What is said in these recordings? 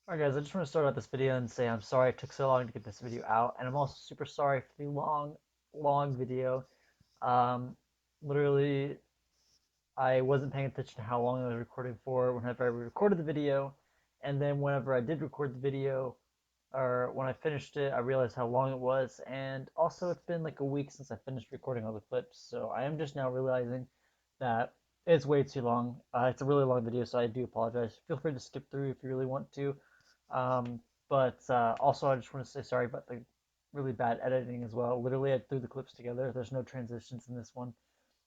Alright guys, I just want to start out this video and say I'm sorry it took so long to get this video out, and I'm also super sorry for the long video. Um, Literally, I wasn't paying attention to how long I was recording for whenever I recorded the video, and then whenever I did record the video, or when I finished it, I realized how long it was, and also it's been like a week since I finished recording all the clips, so I am just now realizing that it's way too long. It's a really long video, so I do apologize. Feel free to skip through if you really want to. Um, but also, I just want to say sorry about the really bad editing as well. Literally, I threw the clips together. There's no transitions in this one.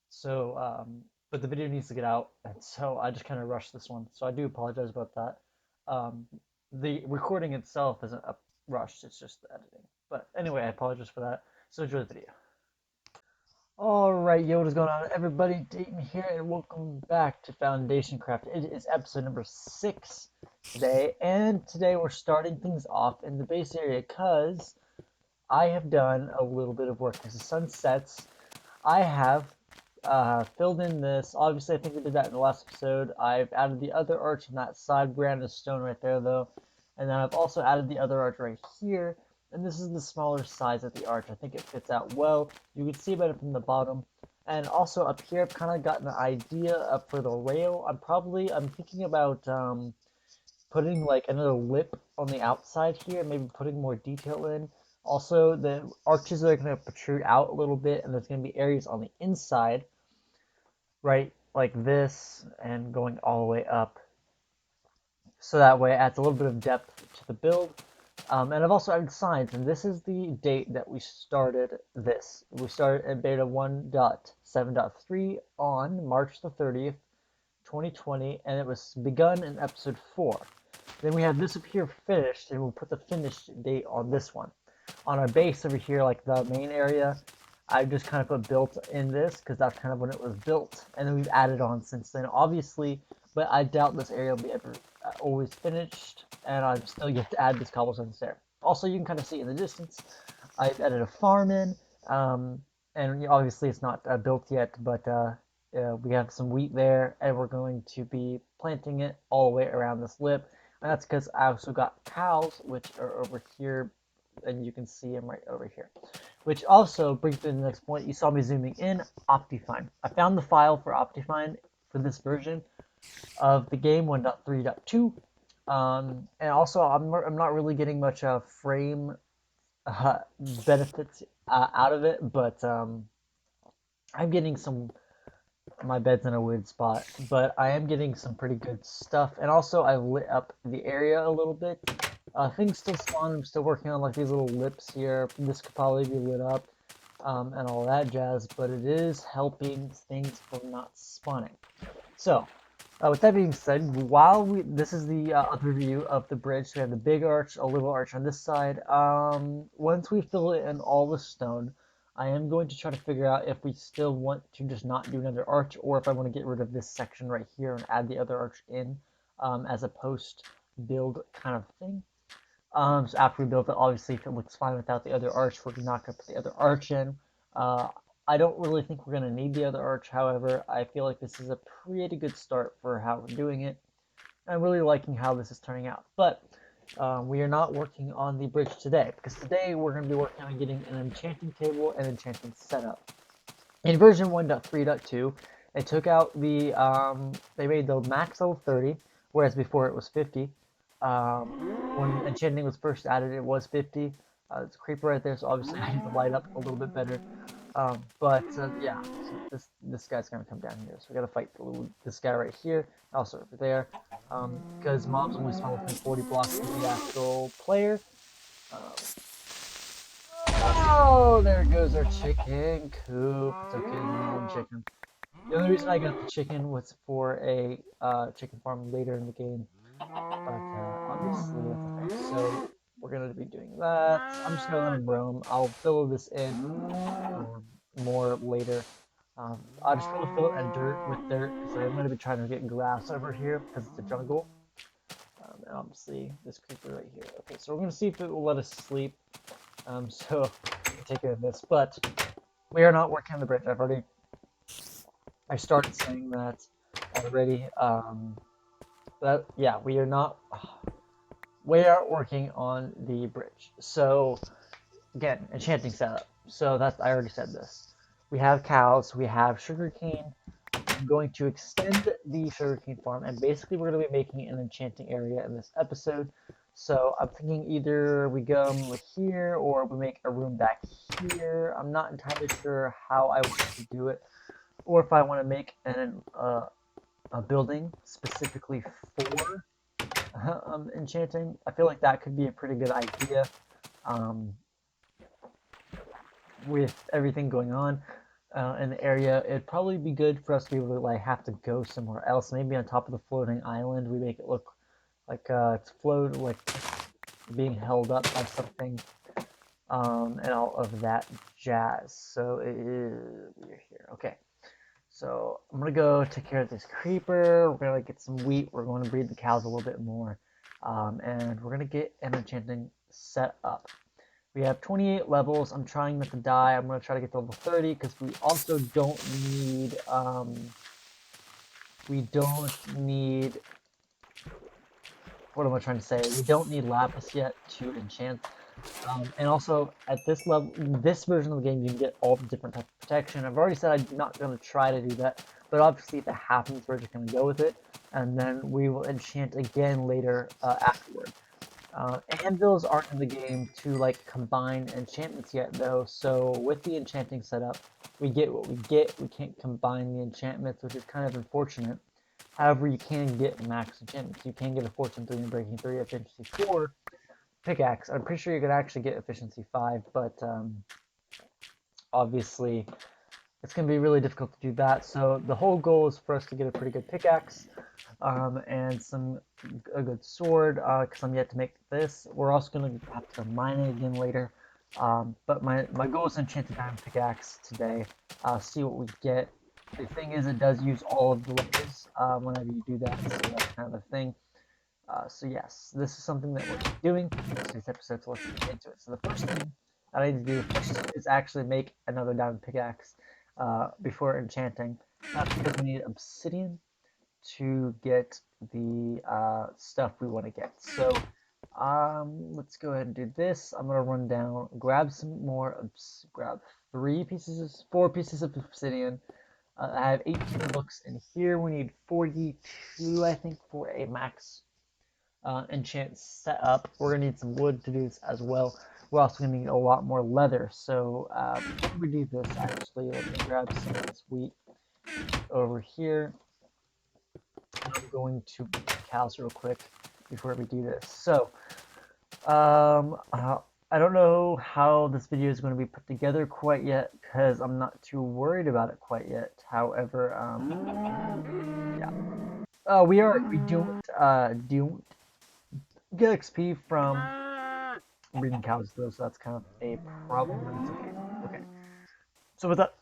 So, but the video needs to get out, and so I just kind of rushed this one. So I do apologize about that. Um, the recording itself isn't rushed, it's just the editing. But anyway, I apologize for that. So enjoy the video. All right, yo, what is going on, everybody? Dayton here, and welcome back to Foundation Craft. It is episode number 6 today, and today we're starting things off in the base area because I have done a little bit of work. As the sun sets, I have filled in this. Obviously, I think we did that in the last episode. I've added the other arch on that side, granite stone right there, though, and then I've also added the other arch right here. And this is the smaller size of the arch. I think it fits out well. You can see better from the bottom. And also up here, I've kind of gotten an idea up for the rail. I'm thinking about putting like another lip on the outside here, maybe putting more detail in. Also, the arches are going to protrude out a little bit, and there's going to be areas on the inside, right, like this, and going all the way up. So that way it adds a little bit of depth to the build. And I've also added signs, and this is the date that we started this. We started in beta 1.7.3 on March the 30th, 2020, and it was begun in episode 4. Then we have this up here finished, and we'll put the finished date on this one. On our base over here, like the main area, I just kind of put built in this because that's kind of when it was built, and then we've added on since then, obviously. But I doubt this area will be ever always finished, and I'm still yet to add this cobblestone stair. Also, you can kind of see in the distance, I've added a farm in, and obviously it's not built yet, but we have some wheat there, and we're going to be planting it all the way around this lip. And that's because I also got cows, which are over here, and you can see them right over here. Which also brings me to the next point. You saw me zooming in, Optifine. I found the file for Optifine for this version of the game 1.3.2. And also, I'm not really getting much frame uh, benefits out of it, but I'm getting some. My bed's in a weird spot, but I am getting some pretty good stuff. And also, I lit up the area a little bit. Things still spawn. I'm still working on like these little lips here. This could probably be lit up and all that jazz, but it is helping things from not spawning. So, with that being said, this is the other view of the bridge. So we have the big arch, a little arch on this side. Once we fill it in all the stone, I am going to try to figure out if we still want to just not do another arch, or if I want to get rid of this section right here and add the other arch in as a post build kind of thing. So after we build it, obviously, if it looks fine without the other arch, we're not going to put the other arch in. I don't really think we're going to need the other arch. However, I feel like this is a pretty good start for how we're doing it. I'm really liking how this is turning out. But we are not working on the bridge today, because today we're going to be working on getting an enchanting table and enchanting setup. In version 1.3.2, they took out they made the max level 30, whereas before it was 50. When enchanting was first added, it was 50. It's a creeper right there, so obviously I need to light up a little bit better. Yeah, so this guy's gonna come down here, so we gotta fight this guy right here, also over there, because mobs only spawn within 40 blocks of the actual player. Um, oh, there goes our chicken coop. It's okay, only one chicken. The only reason I got the chicken was for a chicken farm later in the game, but obviously that's okay. So we're gonna be doing that. I'm just gonna let them roam. I'll fill this in more later. I'll just probably fill it in dirt with dirt because I'm gonna be trying to get grass over here because it's a jungle. And obviously this creeper right here. Okay, so we're gonna see if it will let us sleep. So take care of this, but we are not working on the bridge. I started saying that already. Yeah, we are not. we are working on the bridge. So again, enchanting setup. So that's, I already said this. We have cows, we have sugarcane. I'm going to extend the sugarcane farm, and basically we're going to be making an enchanting area in this episode. So I'm thinking either we go here or we make a room back here. I'm not entirely sure how I want to do it, or if I want to make a building specifically for enchanting. I feel like that could be a pretty good idea. Um, with everything going on in the area, it'd probably be good for us to be able to like have to go somewhere else. Maybe on top of the floating island, we make it look like it's like being held up by something, and all of that jazz. So we're here. Okay. So I'm gonna go take care of this creeper. We're gonna get some wheat. We're going to breed the cows a little bit more, and we're gonna get an enchanting set up. We have 28 levels. I'm trying not to die. I'm going to try to get to level 30 because we also don't need, what am I trying to say? We don't need lapis yet to enchant. And also at this level, this version of the game, you can get all the different types of protection. I've already said I'm not going to try to do that, but obviously if it happens, we're just going to go with it. And then we will enchant again later afterward. Anvils aren't in the game to like combine enchantments yet though, so with the enchanting setup, we get what we get. We can't combine the enchantments, which is kind of unfortunate. However, you can get max enchantments. You can get a Fortune 3 and Breaking 3, Efficiency 4 pickaxe. I'm pretty sure you could actually get Efficiency 5, but obviously it's going to be really difficult to do that. So the whole goal is for us to get a pretty good pickaxe, and a good sword, because I'm yet to make this. We're also going to have to mine it again later. But my goal is to enchant the diamond pickaxe today. See what we get. The thing is, it does use all of the levels whenever you do that, so that's kind of a thing. So yes, this is something that we're doing. This episode, so let's get into it. So the first thing that I need to do first is actually make another diamond pickaxe before enchanting. That's because we need obsidian to get the stuff we want to get. So let's go ahead and do this. I'm gonna run down, grab some more, grab 4 pieces of obsidian. I have 18 books in here. We need 42, I think, for a max enchant setup. We're gonna need some wood to do this as well. We're also gonna need a lot more leather. So before we do this, actually, let me grab some of this wheat over here. I'm going to cows real quick before we do this. So, I don't know how this video is going to be put together quite yet because I'm not too worried about it quite yet. However, yeah. We don't get XP from breeding cows though, so that's kind of a problem, but it's okay. Okay. So with that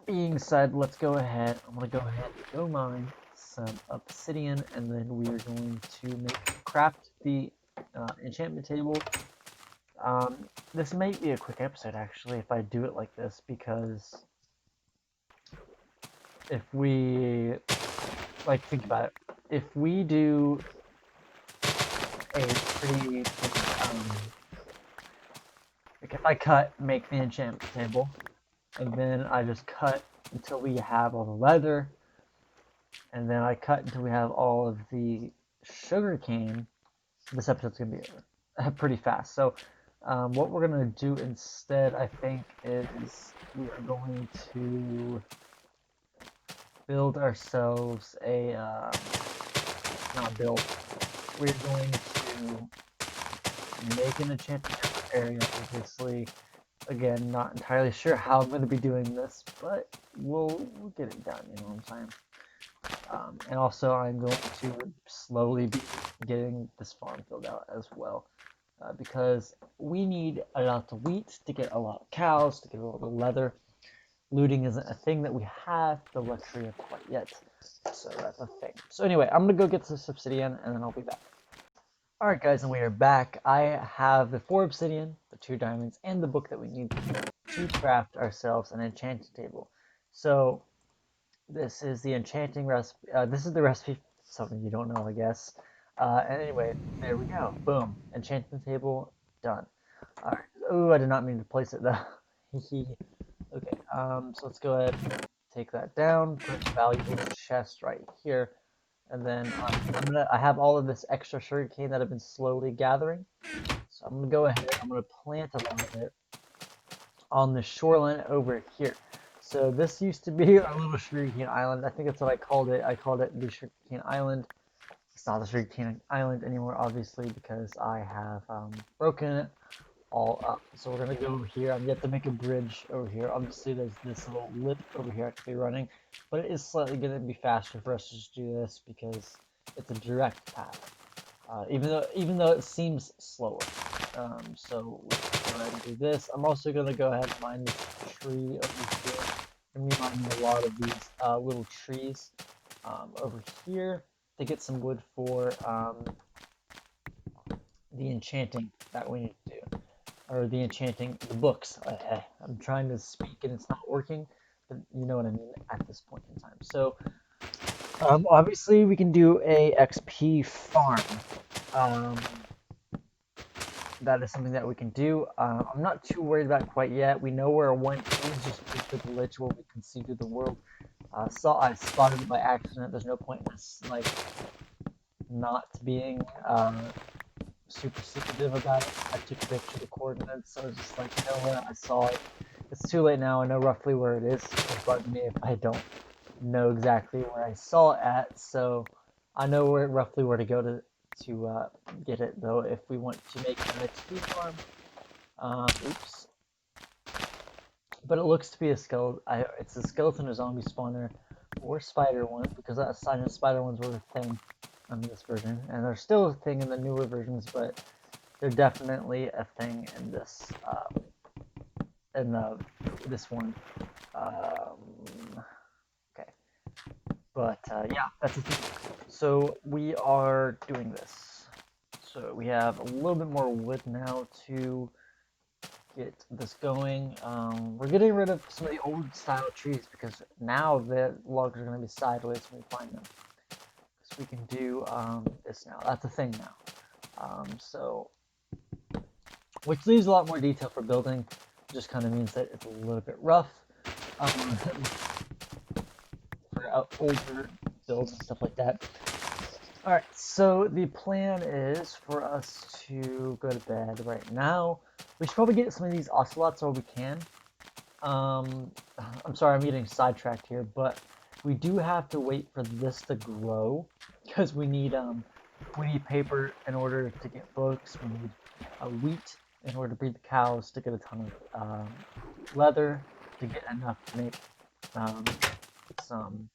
being said, let's go ahead. I'm gonna go ahead and go mine some obsidian, and then we are going to craft the enchantment table. This might be a quick episode actually if I do it like this, because if we think about it, if we do a pretty like if I make the enchantment table, and then I just cut until we have all the leather, and then I cut until we have all of the sugar cane, this episode's gonna be pretty fast. So what we're gonna do instead, I think, is we are going to build ourselves a not build. We're going to make an enchanted area. Obviously, again, not entirely sure how I'm going to be doing this, but we'll get it done. You know what I'm saying? And also, I'm going to slowly be getting this farm filled out as well, because we need a lot of wheat to get a lot of cows, to get a lot of leather. Looting isn't a thing that we have the luxury of quite yet, so that's a thing. So anyway, I'm gonna go get this obsidian, and then I'll be back. Alright guys, and we are back. I have the 4 obsidian, the 2 diamonds, and the book that we need to craft ourselves an enchanting table. So this is the enchanting recipe. This is the recipe, something you don't know, I guess. And anyway, there we go. Boom. Enchanting table done. All right. Oh, I did not mean to place it though. Okay. So let's go ahead and take that down. Put the valuable chest right here. And then I have all of this extra sugarcane that I've been slowly gathering. So I'm gonna go ahead. I'm gonna plant a lot of it on the shoreline over here. So this used to be our little sugarcane island. I think that's what I called it. I called it the sugarcane island. It's not the sugarcane island anymore, obviously, because I have broken it all up. So we're gonna go over here. I'm yet to make a bridge over here. Obviously, there's this little lip over here actually running, but it is slightly gonna be faster for us to just do this because it's a direct path. Even though it seems slower. So let's go ahead and do this. I'm also gonna go ahead and mine this tree over here. I'm gonna be mining a lot of these little trees over here to get some wood for the enchanting that we need to do, or the enchanting the books. I'm trying to speak and it's not working, but you know what I mean at this point in time. So obviously we can do a XP farm. Um, that is something that we can do. I'm not too worried about it quite yet. We know where one is, just the glitch where we can see through the world. I spotted it by accident. There's no point in us like not being super secretive about it. I took a picture of the coordinates, so I was just like, you know what, I saw it. It's too late now. I know roughly where it is. It'll bug me if I don't know exactly where I saw it at. So I know roughly where to go to get it though if we want to make an XP farm. Oops. But it looks to be a skeleton. It's a skeleton or zombie spawner or spider one because I know spider ones were a thing on this version, and they're still a thing in the newer versions, but they're definitely a thing in this one. Okay, but yeah, that's the thing. So we are doing this. So we have a little bit more wood now to get this going. We're getting rid of some of the old style trees because now the logs are going to be sideways when we find them. So we can do this now. That's a thing now. So, which leaves a lot more detail for building. Just kind of means that it's a little bit rough for older builds and stuff like that. Alright, so the plan is for us to go to bed right now. We should probably get some of these ocelots while we can. I'm sorry, I'm getting sidetracked here, but we do have to wait for this to grow because we need paper in order to get books. We need wheat in order to breed the cows to get a ton of leather to get enough to make some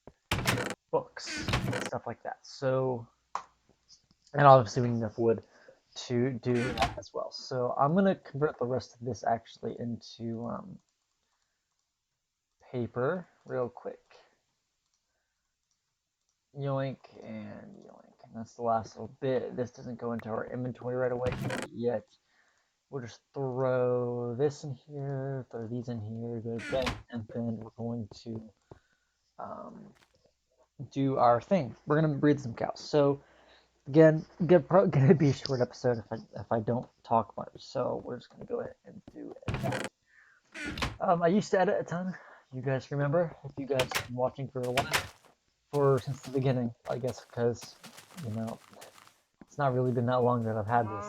books and stuff like that. So, and obviously we need enough wood to do that as well. So I'm gonna convert the rest of this actually into paper real quick. Yoink and yoink. And that's the last little bit. This doesn't go into our inventory right away yet. We'll just throw this in here, throw these in here, go to bed, and then we're going to do our thing. We're gonna breed some cows. So again, gonna be a short episode if I don't talk much. So we're just gonna go ahead and do that. I used to edit a ton. You guys remember? If you guys have been watching for a while, since the beginning, I guess, because you know it's not really been that long that I've had this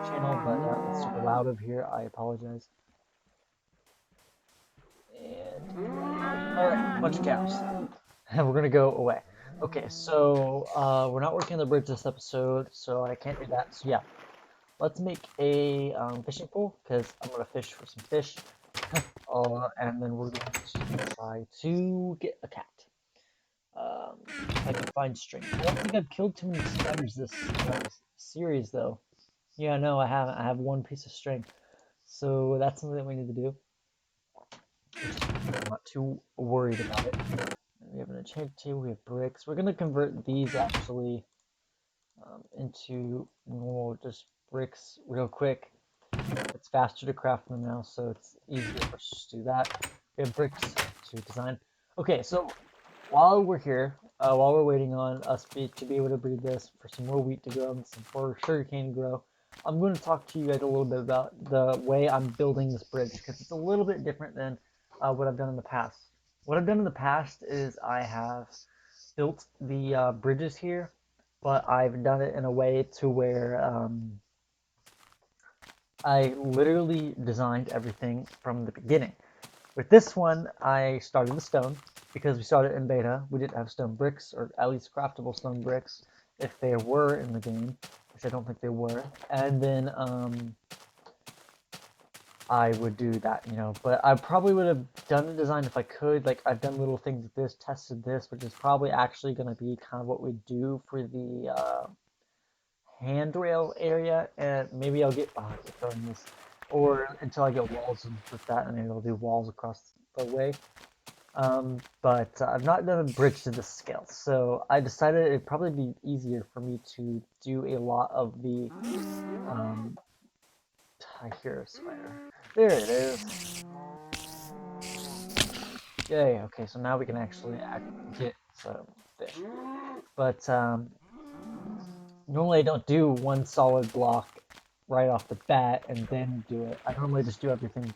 channel, but it's super loud over here. I apologize. And all right, bunch of cows, and we're gonna go away. Okay, so we're not working on the bridge this episode, so I can't do that. So yeah, let's make a fishing pool because I'm gonna fish for some fish, and then we're going to try to get a cat. If I can find string. I don't think I've killed too many spiders this series though. Yeah, no, I haven't. I have one piece of string, so that's something that we need to do. I'm not too worried about it. We have an enchant table, we have bricks. We're gonna convert these actually into normal just bricks real quick. It's faster to craft them now, so it's easier for us to do that. We have bricks to design. Okay, so while we're here, while we're waiting on to be able to breed this, for some more wheat to grow and some more sugarcane to grow, I'm going to talk to you guys a little bit about the way I'm building this bridge, because it's a little bit different than what I've done in the past. What I've done in the past is I have built the bridges here, but I've done it in a way to where I literally designed everything from the beginning. With this one, I started with stone because we started in beta. We didn't have stone bricks, or at least craftable stone bricks, if they were in the game, which I don't think they were. And then I would do that, you know. But I probably would have done the design if I could. Like, I've done little things with this, tested this, which is probably actually going to be kind of what we do for the handrail area. And maybe I'll get, oh, I keep throwing this, or until I get walls with that, and maybe I'll do walls across the way. But I've not done a bridge to this scale, so I decided it'd probably be easier for me to do a lot of the, um, I hear a spider. There it is. Yay, okay, so now we can actually get some fish. But normally I don't do one solid block right off the bat and then do it. I normally just do everything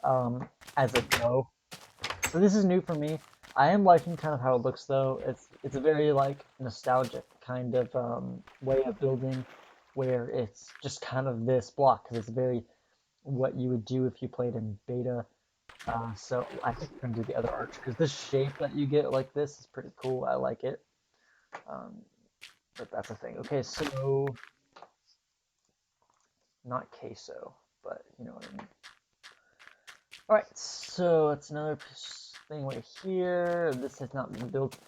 um, as a go. So this is new for me. I am liking kind of how it looks though. It's a very like nostalgic kind of way of building, where it's just kind of this block because it's very what you would do if you played in beta. So I think we're gonna do the other arch because this shape that you get like this is pretty cool. I like it. Um, but that's the thing. Okay, so not queso, but you know what I mean. All right, so that's another thing right here. This has not been built.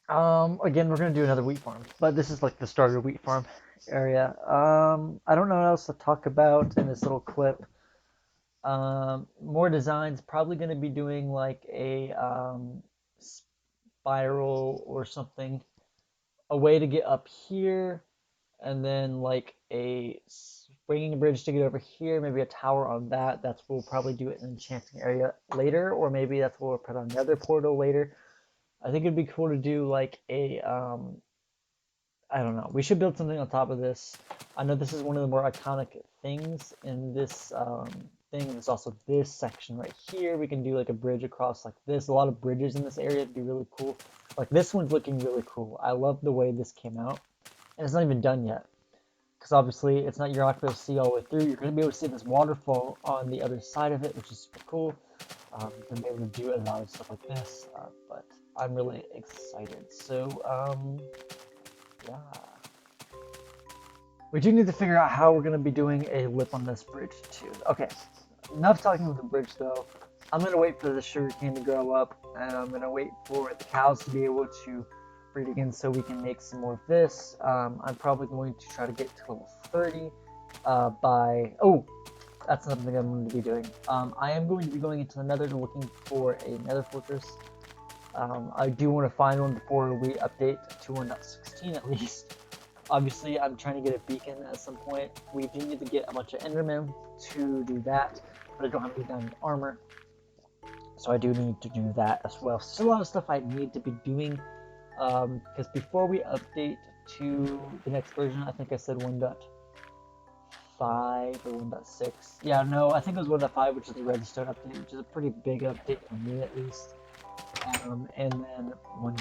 Again, we're gonna do another wheat farm, but this is like the starter wheat farm area. I don't know what else to talk about in this little clip. More designs. Probably gonna be doing like a spiral or something, a way to get up here, and then like a swinging bridge to get over here. Maybe a tower on that. That's what we'll probably do it in the enchanting area later, or maybe that's what we'll put on the other portal later. I think it'd be cool to do like a I don't know. We should build something on top of this. I know this is one of the more iconic things in this thing. There's also this section right here. We can do like a bridge across like this. A lot of bridges in this area would be really cool. Like this one's looking really cool. I love the way this came out. And it's not even done yet. Because obviously it's not, you're not going to see all the way through. You're going to be able to see this waterfall on the other side of it, which is super cool. To be able to do a lot of stuff like this. But I'm really excited. So, yeah. We do need to figure out how we're going to be doing a lip on this bridge too. Okay, enough talking about the bridge though. I'm going to wait for the sugarcane to grow up, and I'm going to wait for the cows to be able to breed again so we can make some more of this. I'm probably going to try to get to level 30 by... Oh, that's something I'm going to be doing. I am going to be going into the nether looking for a nether fortress. I do want to find one before we update to 1.16 at least. Obviously, I'm trying to get a beacon at some point. We do need to get a bunch of endermen to do that, but I don't have any diamond armor, so I do need to do that as well. Still a lot of stuff I need to be doing, because before we update to the next version, I think I said 1.5 or 1.6. Yeah, no, I think it was 1.5, which is the redstone update, which is a pretty big update for me at least. And then 1.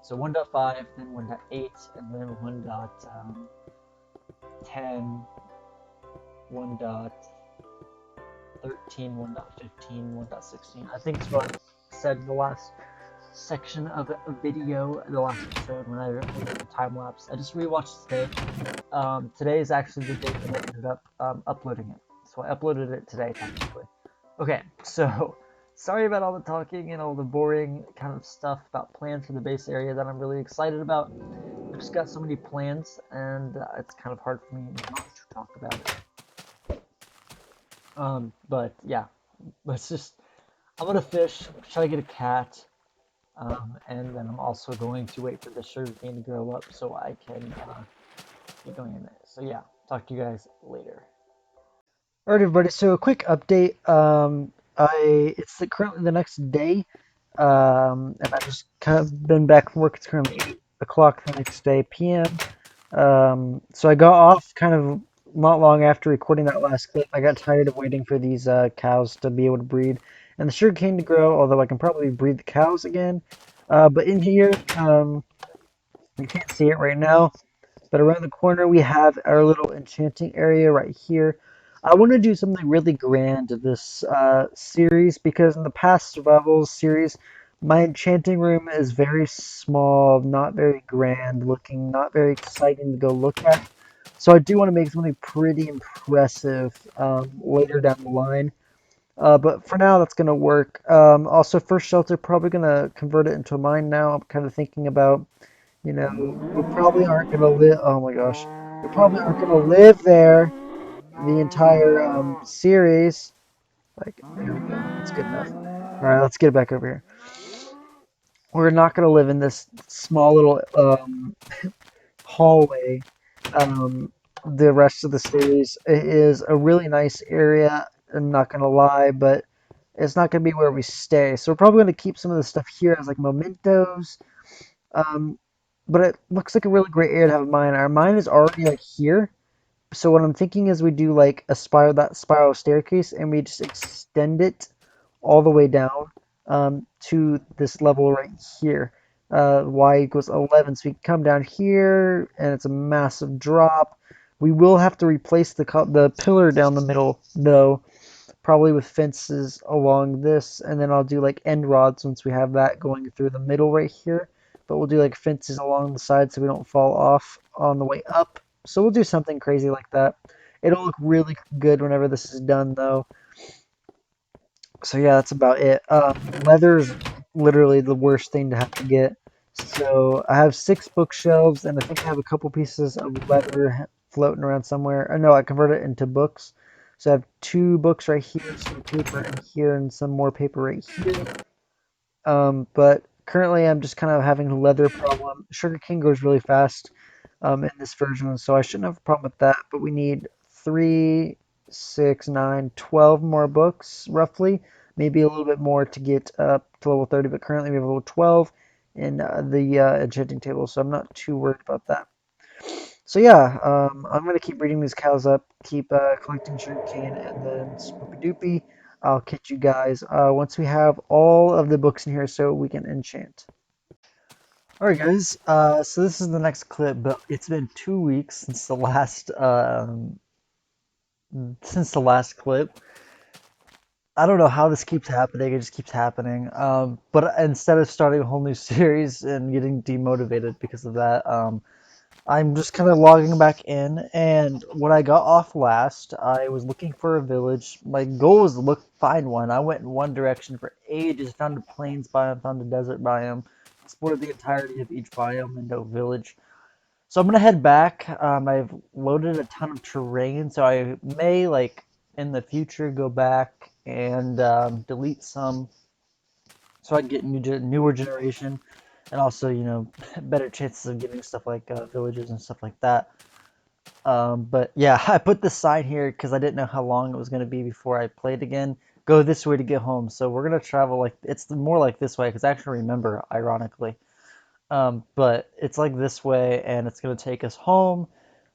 So 1.5, then 1.8, and then 1.10, 1.13, 1.15, 1.16. I think it's what I said in the last section of a video, the last episode when I did the time lapse. I just rewatched today. Today is actually the day that I ended up uploading it. So I uploaded it today, technically. Okay, so sorry about all the talking and all the boring kind of stuff about plans for the base area that I'm really excited about. I've just got so many plans, and it's kind of hard for me not to talk about it. But yeah, let's just... I'm gonna fish, try to get a cat, and then I'm also going to wait for the sugarcane to grow up so I can get going in there. So yeah, talk to you guys later. All right, everybody. So a quick update. It's currently the next day. And I just kind of been back from work. It's currently 8 o'clock the next day p.m. So I got off kind of not long after recording that last clip. I got tired of waiting for these cows to be able to breed and the sugarcane to grow, although I can probably breed the cows again. But in here, you can't see it right now, but around the corner we have our little enchanting area right here. I want to do something really grand to this series because in the past survivals series, my enchanting room is very small, not very grand looking, not very exciting to go look at. So I do want to make something pretty impressive later down the line. But for now, that's going to work. Also, first shelter, probably going to convert it into a mine now. I'm kind of thinking about, we probably aren't going to live. Oh my gosh. We probably aren't going to live there the entire series. Like, there we go. That's good enough. All right, let's get back over here. We're not going to live in this small little hallway the rest of the series. It is a really nice area, I'm not gonna lie, but it's not gonna be where we stay. So we're probably gonna keep some of the stuff here as like mementos. Um, but it looks like a really great area to have a mine. Our mine is already like here. So what I'm thinking is we do like a spiral, that spiral staircase, and we just extend it all the way down to this level right here. Y equals 11. So we can come down here, and it's a massive drop. We will have to replace the pillar down the middle, though, probably with fences along this, and then I'll do like end rods once we have that going through the middle right here. But we'll do like fences along the side so we don't fall off on the way up. So we'll do something crazy like that. It'll look really good whenever this is done, though. So yeah, that's about it. Leather is literally the worst thing to have to get. So I have 6 bookshelves, and I think I have a couple pieces of leather floating around somewhere. No, I converted it into books. So I have 2 books right here, some paper in here, and some more paper right here. But currently I'm just kind of having a leather problem. Sugarcane grows really fast in this version, so I shouldn't have a problem with that. But we need 3, 6, 9, 12 more books, roughly. Maybe a little bit more to get up to level 30, but currently we have level 12 in the enchanting table, so I'm not too worried about that. So yeah, I'm gonna keep breeding these cows up, keep collecting sugarcane, and then spoopy doopy. I'll catch you guys once we have all of the books in here so we can enchant. Alright guys, so this is the next clip, but it's been 2 weeks since the last clip. I don't know how this keeps happening, it just keeps happening. But instead of starting a whole new series and getting demotivated because of that, I'm just kind of logging back in, and when I got off last, I was looking for a village. My goal was to find one. I went in one direction for ages, found a plains biome, found a desert biome, explored the entirety of each biome and no village. So I'm gonna head back. I've loaded a ton of terrain, so I may in the future go back and delete some so I can get newer generation, and also better chances of getting stuff like villages and stuff like that. But yeah, I put the sign here because I didn't know how long it was going to be before I played again. Go this way to get home. So we're gonna travel it's more like this way because I actually remember, ironically. But it's like this way, and it's gonna take us home.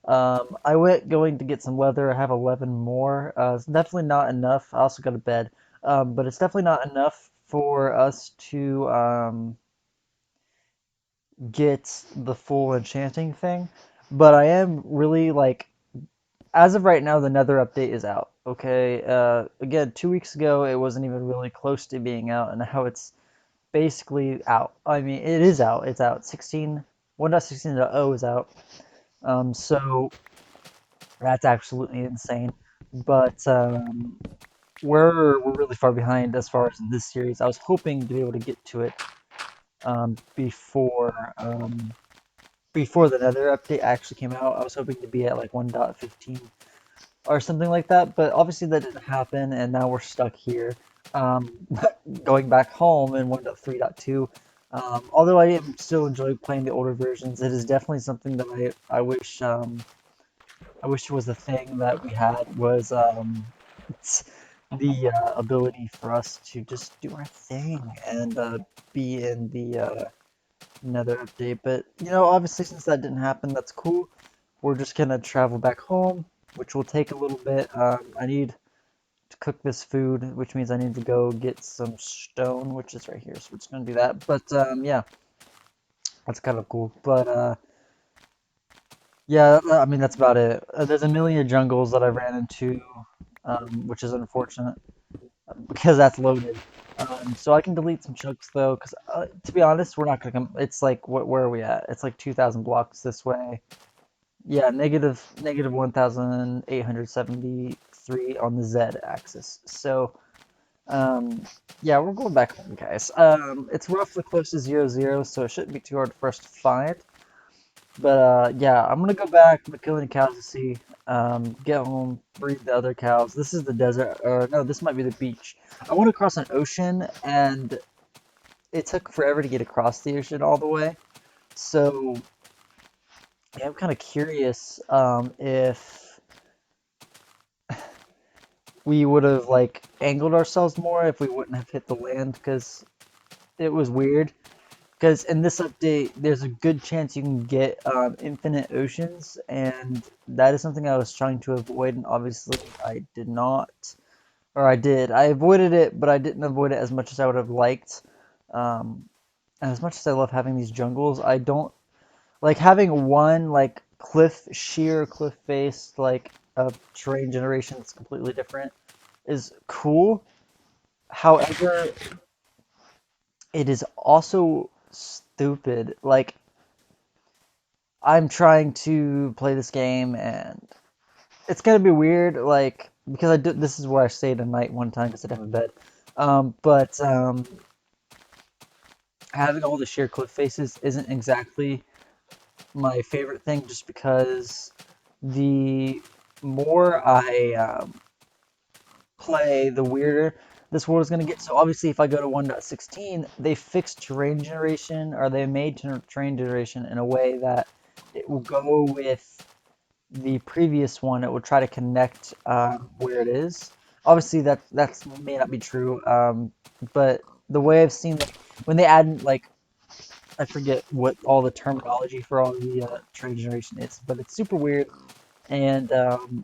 I went going to get some leather. I have 11 more. It's definitely not enough. I also got a bed, but it's definitely not enough for us to get the full enchanting thing. But I am really as of right now, the Nether update is out. Okay, again, 2 weeks ago it wasn't even really close to being out, and now it's basically out. I mean, it is out. It's out. 1.16.0 is out. So that's absolutely insane. But we're really far behind as far as this series. I was hoping to be able to get to it before the Nether update actually came out. I was hoping to be at like 1.15 or something like that, but obviously that didn't happen, and now we're stuck here. Um, Going back home in 1.3.2. Although I am still enjoying playing the older versions, it is definitely something that I wish was the thing that we had was the ability for us to just do our thing and be in the Nether update. But obviously, since that didn't happen, that's cool. We're just gonna travel back home, which will take a little bit. I need to cook this food, which means I need to go get some stone, which is right here. So we're just gonna do that. But yeah, that's kind of cool. But yeah, I mean that's about it. There's a million jungles that I ran into, which is unfortunate because that's loaded. So I can delete some chunks though, because to be honest, we're not gonna come. It's like where are we at? It's like 2,000 blocks this way. Yeah, negative 1,873 on the Z axis. So yeah, we're going back home, guys. It's roughly close to 0, 0, so it shouldn't be too hard for us to find. But yeah, I'm gonna go back. I'm gonna kill any cows to see. Get home, breed the other cows. This is the desert, or no, this might be the beach. I want to cross an ocean, and it took forever to get across the ocean all the way. So yeah, I'm kind of curious if we would have like angled ourselves more if we wouldn't have hit the land because it was weird. Because in this update, there's a good chance you can get infinite oceans, and that is something I was trying to avoid, and obviously I did not. Or I did. I avoided it, but I didn't avoid it as much as I would have liked. Um, and as much as I love having these jungles, I don't like having one like sheer cliff face, like a terrain generation that's completely different is cool. However, it is also stupid. Like I'm trying to play this game and it's gonna be weird, like because this is where I stayed a night one time because I didn't have a bed. But having all the sheer cliff faces isn't exactly my favorite thing, just because the more I play, the weirder this world is going to get. So obviously, if I go to 1.16, they fixed terrain generation, or they made terrain generation in a way that it will go with the previous one. It will try to connect where it is. Obviously, that may not be true, but the way I've seen, like, when they add like I forget what all the terminology for all the terrain generation is, but it's super weird. And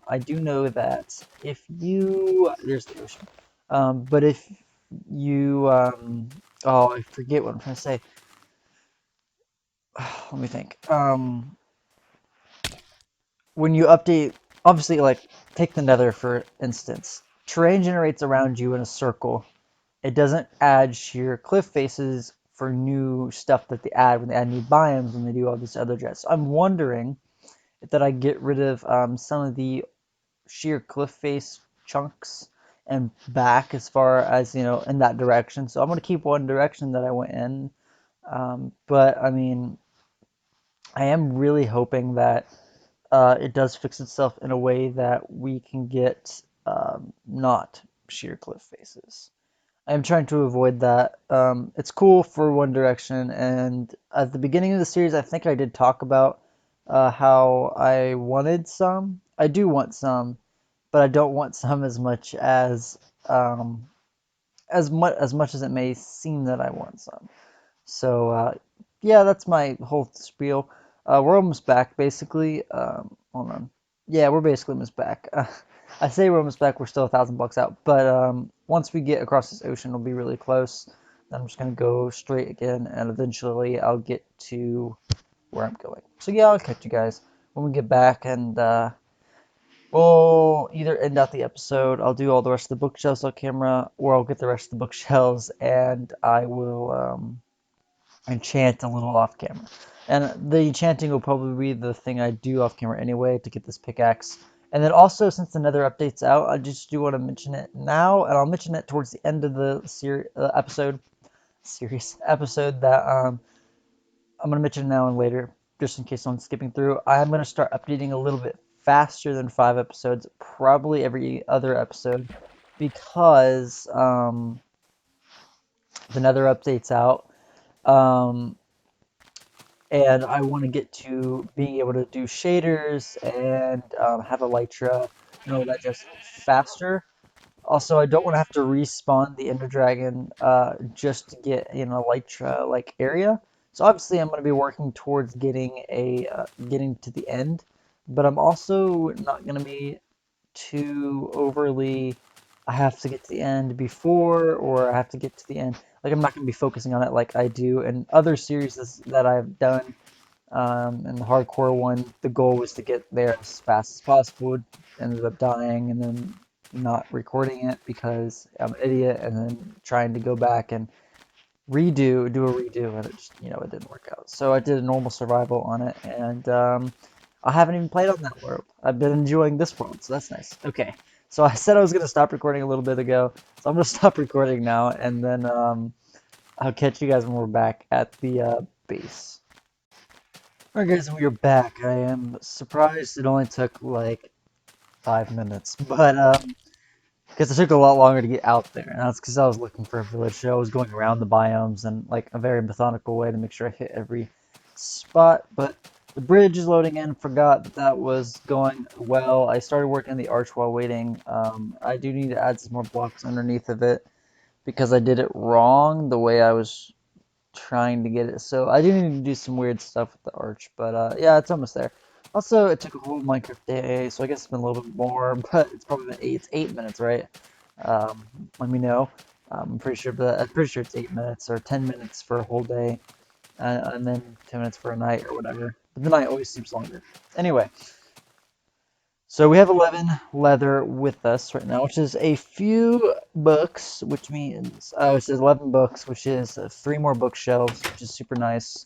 I do know that if you there's the ocean, but if you oh I forget what I'm trying to say. Let me think. When you update, obviously, like take the Nether for instance, terrain generates around you in a circle. It doesn't add sheer cliff faces for new stuff that they add when they add new biomes and they do all this other jazz. So I'm wondering if that I get rid of some of the sheer cliff face chunks and back as far as in that direction. So I'm going to keep one direction that I went in, but I mean I am really hoping that it does fix itself in a way that we can get not sheer cliff faces. I'm trying to avoid that. It's cool for One Direction, and at the beginning of the series, I think I did talk about how I wanted some. I do want some, but I don't want some as much as it may seem that I want some. So yeah, that's my whole spiel. We're almost back, basically. Hold on. Yeah, we're basically almost back. I say we're almost back. We're still 1,000 bucks out, but once we get across this ocean, it'll be really close. Then I'm just gonna go straight again, and eventually I'll get to where I'm going. So yeah, I'll catch you guys when we get back, and we'll either end out the episode. I'll do all the rest of the bookshelves on camera, or I'll get the rest of the bookshelves, and I will enchant a little off camera. And the enchanting will probably be the thing I do off camera anyway to get this pickaxe. And then also, since the Nether update's out, I just do want to mention it now, and I'll mention it towards the end of the episode that I'm gonna mention now and later, just in case someone's skipping through. I'm gonna start updating a little bit faster than 5 episodes, probably every other episode, because the Nether update's out. Um, and I want to get to being able to do shaders and have Elytra and all that just faster. Also, I don't want to have to respawn the Ender Dragon just to get in a Elytra like area. So obviously, I'm going to be working towards getting to the end, but I'm also not going to be too overly. I have to get to the end before, or I have to get to the end. Like I'm not going to be focusing on it like I do in other series that I've done. And the hardcore one, the goal was to get there as fast as possible. Ended up dying and then not recording it because I'm an idiot, and then trying to go back and do a redo, and it just, it didn't work out. So I did a normal survival on it, and I haven't even played on that world. I've been enjoying this world, so that's nice. Okay, so I said I was gonna stop recording a little bit ago, so I'm gonna stop recording now, and then I'll catch you guys when we're back at the base. Alright guys, we are back. I am surprised it only took like 5 minutes, but because it took a lot longer to get out there, and that's because I was looking for a village. So I was going around the biomes in like a very methodical way to make sure I hit every spot. But the bridge is loading in. Forgot that was going well. I started working on the arch while waiting. I do need to add some more blocks underneath of it because I did it wrong the way I was trying to get it. So I do need to do some weird stuff with the arch, but yeah, it's almost there. Also, it took a whole Minecraft day, so I guess it's been a little bit more, but it's probably been it's 8 minutes, right? Let me know. I'm pretty sure it's 8 minutes or 10 minutes for a whole day, and then 10 minutes for a night or whatever. But the night always seems longer. Anyway, so we have 11 leather with us right now, which is a few books, which means, oh, it says 11 books, which is three more bookshelves, which is super nice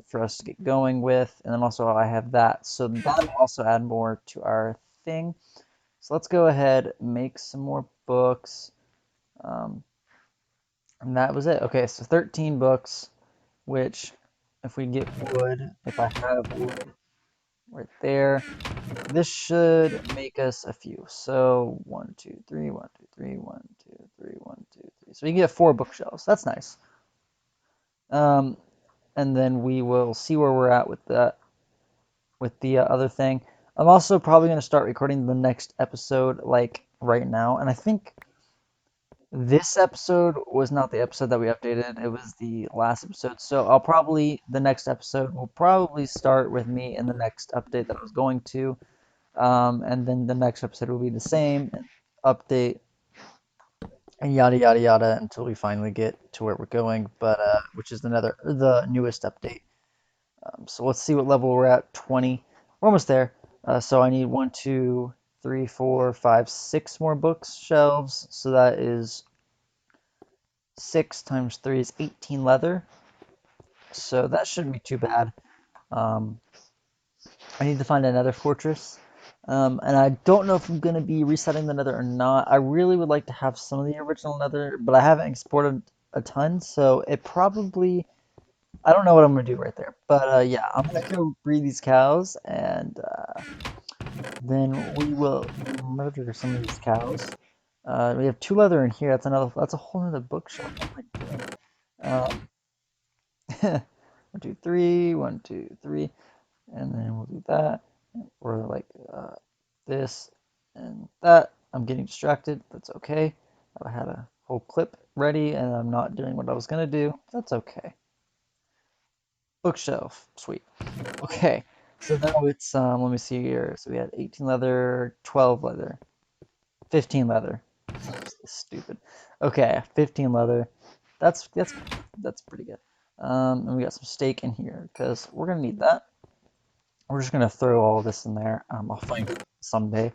for us to get going with. And then also I have that. So that'll also add more to our thing. So let's go ahead, make some more books. Um, and that was it. Okay, so 13 books, which if we get wood, if I have wood right there, this should make us a few. So 1, 2, 3, 1, 2, 3, 1, 2, 3, 1, 2, 3. So we can get 4 bookshelves. That's nice. Um, and then we will see where we're at with the other thing. I'm also probably going to start recording the next episode like right now. And I think this episode was not the episode that we updated. It was the last episode. So the next episode will probably start with me in the next update that I was going to. And then the next episode will be the same update and yada yada yada until we finally get to where we're going, but which is the newest update. So let's see what level we're at. 20. We're almost there. So I need 1, 2, 3, 4, 5, 6 more bookshelves. So that is 6 times 3 is 18 leather. So that shouldn't be too bad. Um, I need to find another fortress. And I don't know if I'm going to be resetting the nether or not. I really would like to have some of the original nether, but I haven't exported a ton, so it probably... I don't know what I'm going to do right there. But yeah, I'm going to go breed these cows, and then we will murder some of these cows. We have 2 leather in here. That's a whole other bookshelf. Oh my god. 1, 2, 3, 1, 2, 3, and then we'll do that. Or like this and that. I'm getting distracted. That's okay. I had a whole clip ready and I'm not doing what I was gonna do. That's okay. Bookshelf. Sweet. Okay. So now it's let me see here. So we had 18 leather, 12 leather, 15 leather. Stupid. Okay, 15 leather. That's pretty good. And we got some steak in here because we're gonna need that. We're just gonna throw all this in there. I'll find it someday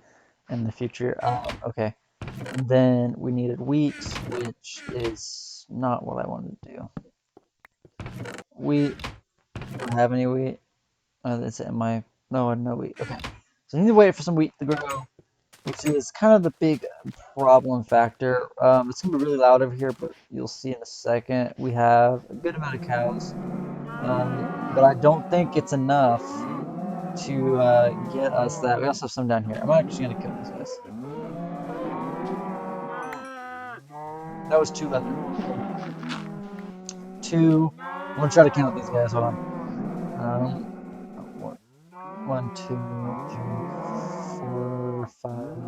in the future. Okay. And then we needed wheat, which is not what I wanted to do. Wheat. Don't have any wheat. That's it in my... No, no wheat. Okay. So I need to wait for some wheat to grow, which is kind of the big problem factor. It's gonna be really loud over here, but you'll see in a second. We have a good amount of cows, but I don't think it's enough to get us that. We also have some down here. I'm actually gonna kill these guys. That was 2 leather. Okay. 2. I'm gonna try to count these guys. Hold on. Um, one, 1, 2, 3, 4, 5,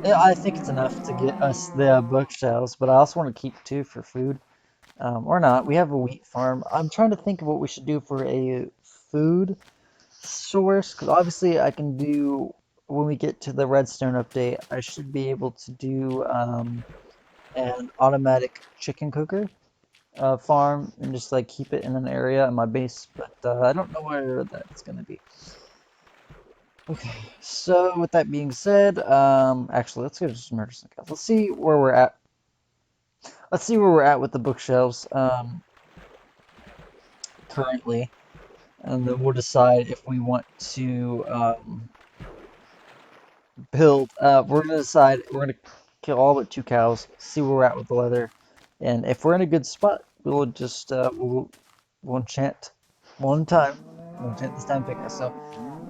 Yeah, I think it's enough to get us the bookshelves, but I also want to keep two for food. Or not. We have a wheat farm. I'm trying to think of what we should do for a food source, because obviously I can do, when we get to the redstone update, I should be able to do an automatic chicken cooker farm and just like keep it in an area in my base, but I don't know where that's gonna be. Okay, so with that being said, actually let's go just murder some cows. Let's see where we're at. Let's see where we're at with the bookshelves currently, and then we'll decide if we want to build. We're gonna decide. We're gonna kill all but two cows. See where we're at with the leather, and if we're in a good spot, we'll just we'll enchant one time. We'll enchant this time pickaxe. So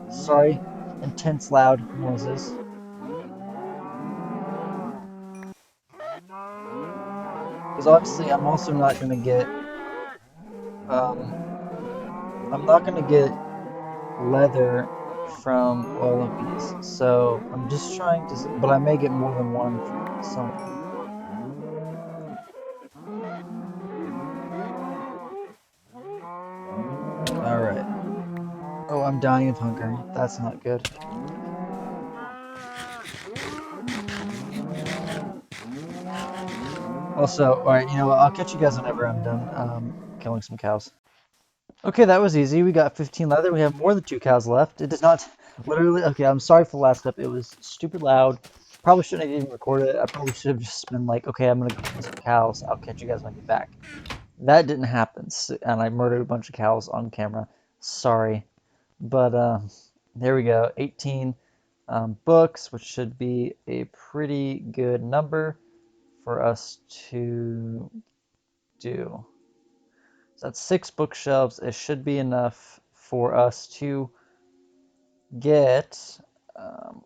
sorry, intense loud noises. Because obviously, I'm also not gonna get. Um, I'm not gonna get leather from all of these. So I'm just trying to. But I may get more than one from some of them. All right. Oh, I'm dying of hunger. That's not good. Also, all right, you know what? I'll catch you guys whenever I'm done killing some cows. Okay, that was easy. We got 15 leather. We have more than two cows left. It does not literally. Okay, I'm sorry for the last step. It was stupid loud. Probably shouldn't have even recorded it. I probably should have just been like, okay, I'm gonna go kill some cows. I'll catch you guys when I get back. That didn't happen, and I murdered a bunch of cows on camera. Sorry, but there we go. 18 books, which should be a pretty good number for us to do. So that's 6 bookshelves. It should be enough for us to get um,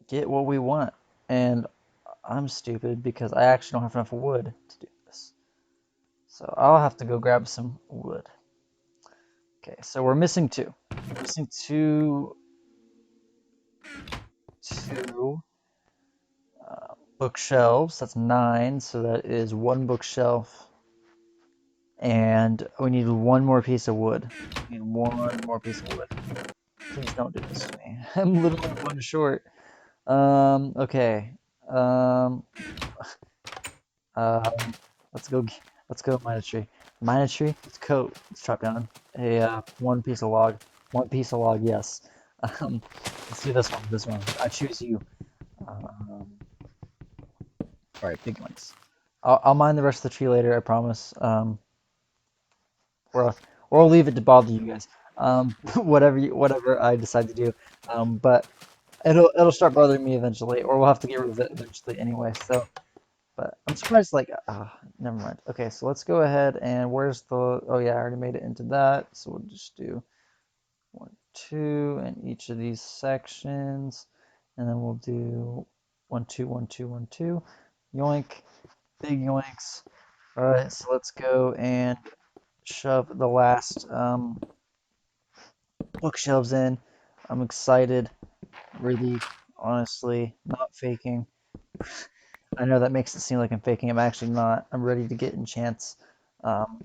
get what we want. And I'm stupid because I actually don't have enough wood to do this. So I'll have to go grab some wood. Okay, so we're missing two. We're missing two bookshelves. That's 9. So that is one bookshelf. And we need one more piece of wood. We need one more piece of wood. Please don't do this to me. I'm literally one short. Okay. Um, um, let's go. Let's go mine a tree. Mine a tree. Let's go. Let's chop down a one piece of log. One piece of log. Yes. Um, let's do this one. This one. I choose you. Um, all right. Big ones. I'll mine the rest of the tree later. I promise. Or or I'll leave it to bother you guys. Whatever I decide to do. But it'll start bothering me eventually, or we'll have to get rid of it eventually anyway. So, but I'm surprised. Like, never mind. Okay, so let's go ahead and where's the? Oh yeah, I already made it into that. So we'll just do 1, 2 in each of these sections, and then we'll do 1, 2, 1, 2, 1, 2. Yoink, big yoinks. All right, so let's go and shove the last bookshelves in. I'm excited, really, honestly, not faking. I know that makes it seem like I'm faking. I'm actually not. I'm ready to get enchants. Um,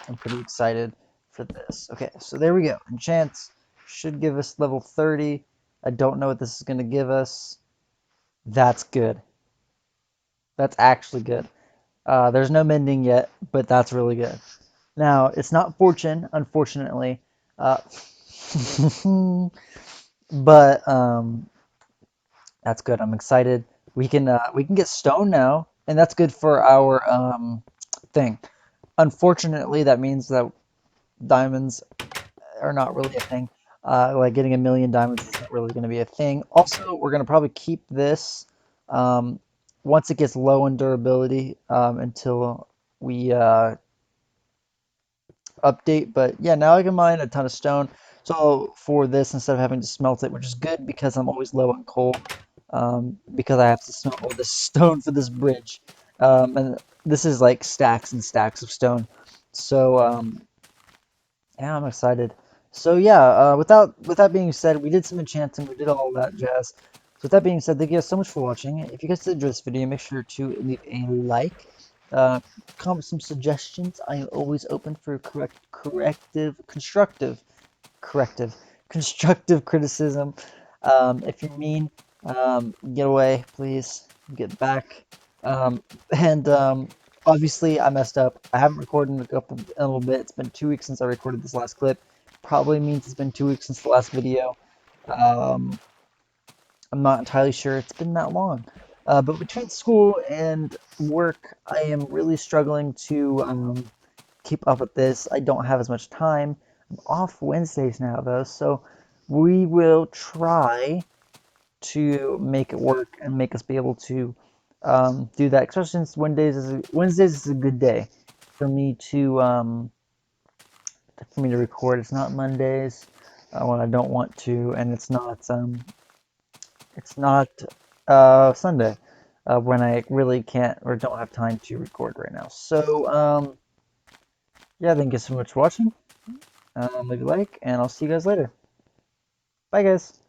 I'm pretty excited for this. Okay, so there we go. Enchants should give us level 30. I don't know what this is going to give us. That's good. That's actually good. There's no mending yet, but that's really good. Now, it's not fortune, unfortunately. Uh, but that's good. I'm excited. We can get stone now, and that's good for our thing. Unfortunately, that means that diamonds are not really a thing. Like getting a million diamonds is not really going to be a thing. Also, we're going to probably keep this um, once it gets low in durability until we update. But yeah, now I can mine a ton of stone. So for this, instead of having to smelt it, which is good because I'm always low on coal, because I have to smelt all this stone for this bridge. And this is like stacks and stacks of stone. So yeah, I'm excited. So yeah, with that being said, we did some enchanting, we did all that jazz. So with that being said, thank you guys so much for watching. If you guys did enjoy this video, make sure to leave a like, uh, comment some suggestions. I am always open for corrective, constructive criticism. If you're mean, get away, please. Get back. Um, and obviously, I messed up. I haven't recorded in a little bit. It's been 2 weeks since I recorded this last clip. Probably means it's been 2 weeks since the last video. Um, I'm not entirely sure it's been that long. But between school and work, I am really struggling to keep up with this. I don't have as much time. I'm off Wednesdays now, though, so we will try to make it work and make us be able to do that. Especially since Wednesdays is a good day for me to record. It's not Mondays when I don't want to, and it's not Sunday when I really can't or don't have time to record right now. So yeah, thank you so much for watching. Leave a like, and I'll see you guys later. Bye, guys.